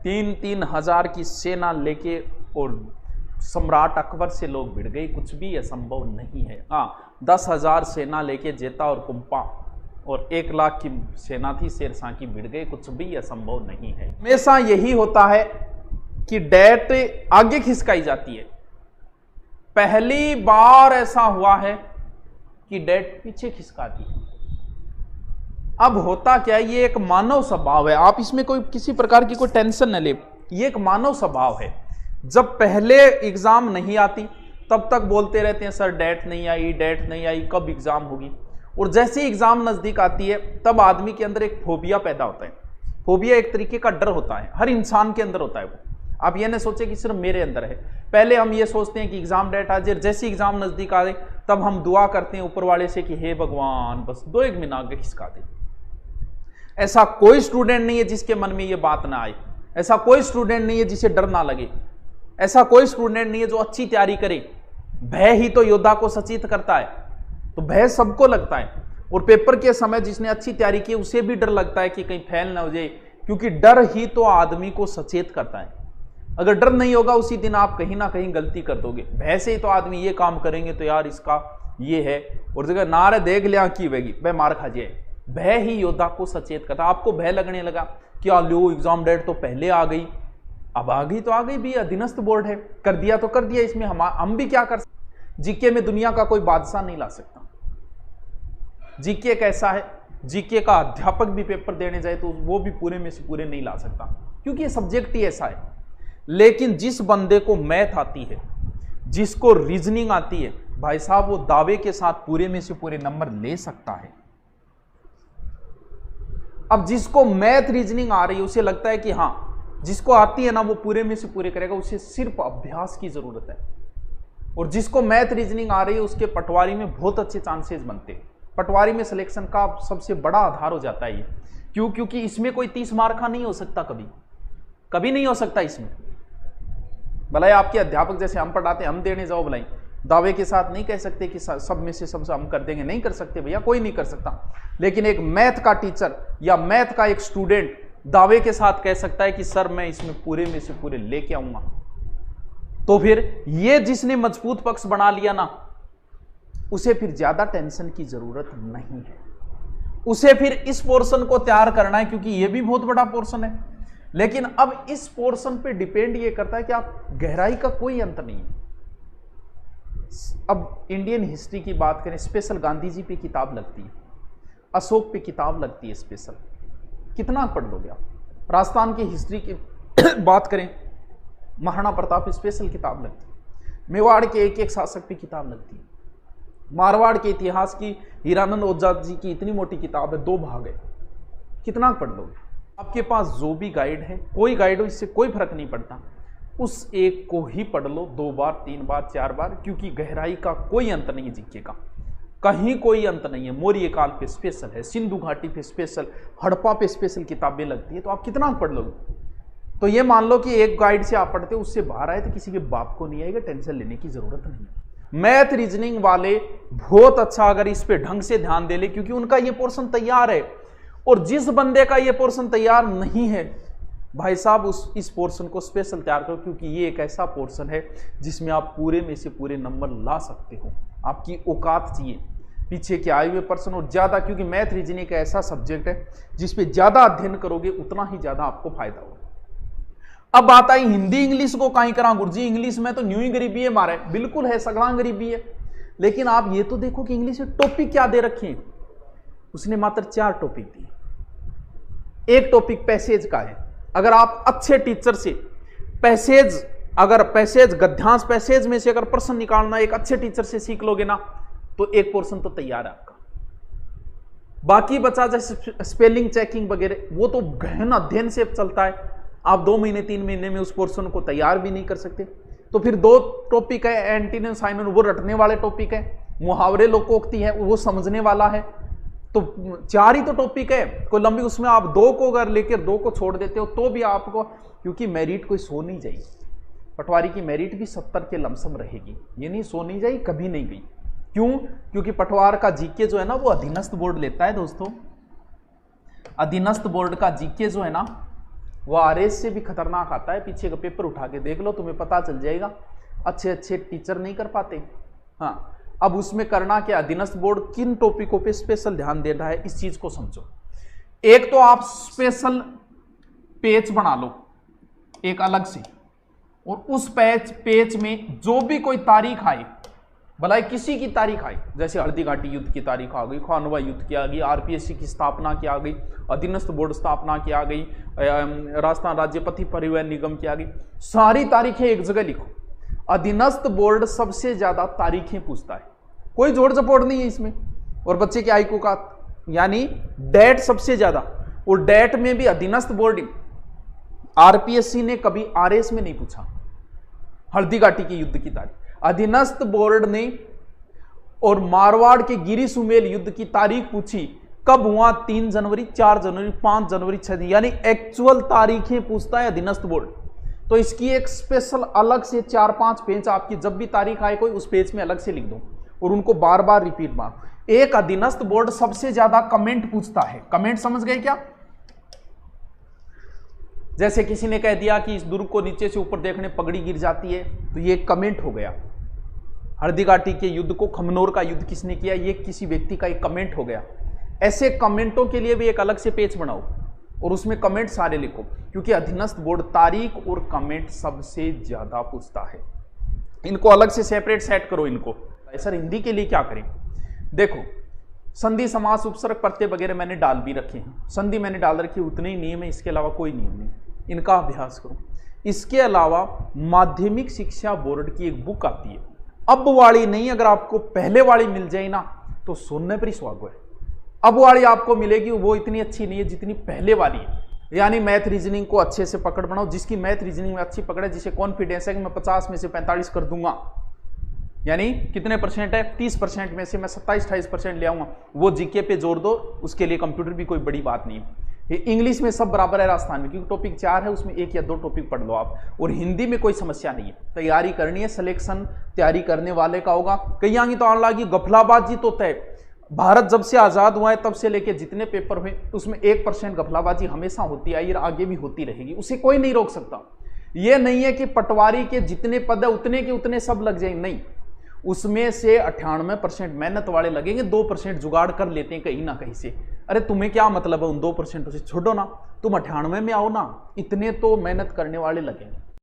3-3 हजार की सेना लेके और सम्राट अकबर से लोग भिड़ गए, कुछ भी असंभव नहीं है। हाँ, 10,000 सेना लेके जेता और कुंपा और 1 लाख की सेना थी शेरशाह की, भिड़ गए, कुछ भी असंभव नहीं है। हमेशा यही होता है कि डेट आगे खिसकाई जाती है। पहली बार ऐसा हुआ है कि डेट पीछे खिसकाती है। अब होता क्या है, ये एक मानव स्वभाव है, आप इसमें कोई किसी प्रकार की कोई टेंशन न ले, ये एक मानव स्वभाव है। जब पहले एग्जाम नहीं आती तब तक बोलते रहते हैं सर डेट नहीं आई, डेट नहीं आई, कब एग्जाम होगी। और जैसे ही एग्जाम नजदीक आती है तब आदमी के अंदर एक फोबिया पैदा होता है। फोबिया एक तरीके का डर होता है, हर इंसान के अंदर होता है वो। आप ये नहीं सोचे कि सिर्फ मेरे अंदर है। पहले हम ये सोचते हैं कि एग्जाम डेट आ जाए, जैसे एग्जाम नजदीक आ जाए तब हम दुआ करते हैं ऊपर वाले से कि हे भगवान बस 2-1 महीना आगे खिसका दे। ऐसा कोई स्टूडेंट नहीं है जिसके मन में ये बात ना आए, ऐसा कोई स्टूडेंट नहीं है जिसे डर ना लगे, ऐसा कोई स्टूडेंट नहीं है जो अच्छी तैयारी करे। भय ही तो योद्धा को सचेत करता है, तो भय सबको लगता है। और पेपर के समय जिसने अच्छी तैयारी की उसे भी डर लगता है कि कहीं फेल ना हो जाए, क्योंकि डर ही तो आदमी को सचेत करता है। अगर डर नहीं होगा उसी दिन आप कहीं ना कहीं गलती कर दोगे। भय से ही तो आदमी ये काम करेंगे तो यार इसका ये है, और जगह नारे देख लिया की वेगी वह मार खा जाए। भय ही योद्धा को सचेत करता। आपको भय लगने लगा कि लो एग्जाम डेट तो पहले आ गई, अब आ गई तो आ गई भी, अधीनस्थ बोर्ड है, कर दिया तो कर दिया, इसमें हम भी क्या कर सकते। जीके में दुनिया का कोई बादशाह नहीं ला सकता। जीके कैसा है, जीके का अध्यापक भी पेपर देने जाए तो वो भी पूरे में से पूरे नहीं ला सकता, क्योंकि ये सब्जेक्ट ही ऐसा है। लेकिन जिस बंदे को मैथ आती है, जिसको रीजनिंग आती है, भाई साहब वो दावे के साथ पूरे में से पूरे नंबर ले सकता है। अब जिसको मैथ रीजनिंग आ रही है उसे लगता है कि हाँ जिसको आती है ना वो पूरे में से पूरे करेगा, उसे सिर्फ अभ्यास की जरूरत है। और जिसको मैथ रीजनिंग आ रही है उसके पटवारी में बहुत अच्छे चांसेस बनते हैं। पटवारी में सिलेक्शन का सबसे बड़ा आधार हो जाता है ये। क्यों? क्योंकि इसमें कोई 30 मार्क का नहीं हो सकता, कभी नहीं हो सकता इसमें। भलाई आपके अध्यापक जैसे हम पढ़ाते हैं, हम देने जाओ भलाई, दावे के साथ नहीं कह सकते कि सब में से सबसे हम कर देंगे, नहीं कर सकते भैया, कोई नहीं कर सकता। लेकिन एक मैथ का टीचर या मैथ का एक स्टूडेंट दावे के साथ कह सकता है कि सर मैं इसमें पूरे में से पूरे लेके आऊंगा। तो फिर ये जिसने मजबूत पक्ष बना लिया ना, उसे फिर ज्यादा टेंशन की जरूरत नहीं है। उसे फिर इस पोर्शन को तैयार करना है, क्योंकि ये भी बहुत बड़ा पोर्शन है। लेकिन अब इस पोर्शन पे डिपेंड ये करता है कि आप गहराई का कोई अंत नहीं है। अब इंडियन हिस्ट्री की बात करें, स्पेशल गांधी जी पे किताब लगती है, अशोक पे किताब लगती है स्पेशल, कितना पढ़ लोगे आप। राजस्थान की हिस्ट्री की बात करें, महाराणा प्रताप स्पेशल किताब लगती है, मेवाड़ के एक एक शासक पे किताब लगती है, मारवाड़ के इतिहास की हीरानंद ओझा जी की इतनी मोटी किताब है, 2 भाग है, कितना पढ़ लोगे। आपके पास जो भी गाइड है, कोई गाइड हो, इससे कोई फर्क नहीं पड़ता, उस एक को ही पढ़ लो 2 बार 3 बार 4 बार, क्योंकि गहराई का कोई अंत नहीं है। जीके का कहीं कोई अंत नहीं है। मौर्य काल पे स्पेशल है, सिंधु घाटी पे स्पेशल, हड़प्पा पे स्पेशल किताबें लगती है, तो आप कितना पढ़ लोगे। तो ये मान लो कि एक गाइड से आप पढ़ते हो, उससे बाहर आए तो किसी के बाप को नहीं आएगा, टेंशन लेने की जरूरत नहीं है। मैथ रीजनिंग वाले बहुत अच्छा अगर इस पे ढंग से ध्यान दे ले, क्योंकि उनका ये पोर्शन तैयार है। और जिस बंदे का ये पोर्शन तैयार नहीं है, भाई साहब इस पोर्शन को स्पेशल तैयार करो, क्योंकि ये एक ऐसा पोर्शन है जिसमें आप पूरे में से पूरे नंबर ला सकते हो। आपकी औकात चाहिए पीछे के आए हुए पर्सन, और ज्यादा, क्योंकि मैथ रीजनिंग का ऐसा सब्जेक्ट है जिसपे ज्यादा अध्ययन करोगे उतना ही ज्यादा आपको फायदा होगा। अब बात आई हिंदी इंग्लिश को कहीं करा गुरुजी, इंग्लिश में तो न्यू ही गरीबी है मारे, बिल्कुल है, सगड़ा गरीबी है। लेकिन आप ये तो देखो कि इंग्लिश में टॉपिक क्या दे रखे हैं। उसने मात्र 4 टॉपिक दिए। एक टॉपिक पैसेज का है। अगर आप अच्छे टीचर से पैसेज, अगर पैसेज गद्यांश पैसेज में से अगर प्रश्न निकालना एक अच्छे टीचर से सीख लोगे ना, तो एक पोर्शन तो तैयार है आपका। बाकी बचा जैसे स्पेलिंग चेकिंग वगैरह, वो तो गहन अध्ययन से चलता है। आप 2 महीने 3 महीने में उस पोर्शन को तैयार भी नहीं कर सकते। तो फिर 2 टॉपिक है, एंटीनिम साइनोनिम, वो रटने वाले टॉपिक है, मुहावरे लोकोक्ति है, वो समझने वाला है। तो 4 ही तो टॉपिक है, कोई लंबी, उसमें आप 2 को अगर लेकर 2 को छोड़ देते हो तो भी आपको, क्योंकि मेरिट कोई सो नहीं जाएगी। पटवारी की मेरिट भी 70 के लमसम रहेगी, ये नहीं सो नहीं जाएगी, कभी नहीं गई। क्यों? क्योंकि पटवार का जीके जो है ना वो अधीनस्थ बोर्ड लेता है दोस्तों। अधीनस्थ बोर्ड का जीके जो है ना वो आरएस से भी खतरनाक आता है। पीछे का पेपर उठा के देख लो, तुम्हें पता चल जाएगा। अच्छे अच्छे टीचर नहीं कर पाते। हाँ, अब उसमें करना क्या, अधीनस्थ बोर्ड किन टॉपिकों पे स्पेशल ध्यान दे रहा है, इस चीज को समझो। एक तो आप स्पेशल पेज बना लो एक अलग से, और उस पेज में जो भी कोई तारीख आए, भला किसी की तारीख आई, जैसे हल्दी घाटी युद्ध की तारीख आ गई, खानवा युद्ध की आ गई, आरपीएससी की स्थापना की आ गई, अधीनस्थ बोर्ड स्थापना की आ गई, राजस्थान राज्य पथ परिवहन निगम की आ गई, सारी तारीखें एक जगह लिखो। अधीनस्थ बोर्ड सबसे ज्यादा तारीखें पूछता है, कोई जोड़ जपोड़ नहीं है इसमें। और बच्चे के आईक्यू का यानी डेट सबसे ज्यादा, और डेट में भी अधीनस्थ बोर्ड, आरपीएससी ने कभी आरएस में नहीं पूछा हल्दी घाटी के युद्ध की तारीख। अधीनस्थ बोर्ड ने और मारवाड़ के गिरी सुमेल युद्ध की तारीख पूछी, कब हुआ, 3 जनवरी, 4 जनवरी, 5 जनवरी, 6 जनवरी, यानी एक्चुअल तारीखें पूछता है अधीनस्थ बोर्ड। तो इसकी एक स्पेशल अलग से 4-5 पेज आपकी जब भी तारीख आए कोई, उस पेज में अलग से लिख दो और उनको बार बार रिपीट मारो। एक अधीनस्थ बोर्ड सबसे ज्यादा कमेंट पूछता है। कमेंट समझ गए क्या? जैसे किसी ने कह दिया कि इस दुर्ग को नीचे से ऊपर देखने पगड़ी गिर जाती है, तो ये एक कमेंट हो गया। हल्दी घाटी के युद्ध को, खमनोर का युद्ध किसने किया, ये किसी व्यक्ति का एक कमेंट हो गया। ऐसे कमेंटों के लिए भी एक अलग से पेज बनाओ और उसमें कमेंट सारे लिखो, क्योंकि अधीनस्थ बोर्ड तारीख और कमेंट सबसे ज्यादा पूछता है। इनको अलग से सेपरेट सेट करो इनको। सर हिंदी के लिए क्या करें? देखो, संधि, समास, उपसर्ग, प्रत्यय वगैरह मैंने डाल भी रखे हैं। संधि मैंने डाल रखी है, उतने ही नियम है, इसके अलावा कोई नियम नहीं। इनका अभ्यास करो। इसके अलावा माध्यमिक शिक्षा बोर्ड की एक बुक आती है, अब वाली नहीं, अगर आपको पहले वाली मिल जाए ना तो सोने पर ही सुहागो है। अब वाली आपको मिलेगी, वो इतनी अच्छी नहीं है जितनी पहले वाली है। यानी मैथ रीजनिंग को अच्छे से पकड़ बनाओ। जिसकी मैथ रीजनिंग में अच्छी पकड़ है, जिसे कॉन्फिडेंस है कि मैं 50 में से 45 कर दूंगा, यानी कितने परसेंट है, 30% में से मैं 27-28% ले आऊंगा, वो जीके पे जोर दो। उसके लिए कंप्यूटर भी कोई बड़ी बात नहीं है। इंग्लिश में सब बराबर है राजस्थान में, क्योंकि टॉपिक 4 है, उसमें 1 या 2 टॉपिक पढ़ लो आप। और हिंदी में कोई समस्या नहीं है। तैयारी करनी है, सिलेक्शन तैयारी करने वाले का होगा। कई आगे तो आने लगी गफलाबाजी तो तय। भारत जब से आजाद हुआ है तब से लेके जितने पेपर हुए उसमें 1% गफलाबाजी हमेशा होती आई और आगे भी होती रहेगी, उसे कोई नहीं रोक सकता। यह नहीं है कि पटवारी के जितने पद है उतने के उतने सब लग जाएंगे, नहीं, उसमें से 98% मेहनत वाले लगेंगे, 2% जुगाड़ कर लेते हैं कहीं ना कहीं से। अरे तुम्हें क्या मतलब है उन 2% से, छोड़ो ना, तुम 98 में आओ ना, इतने तो मेहनत करने वाले लगेंगे।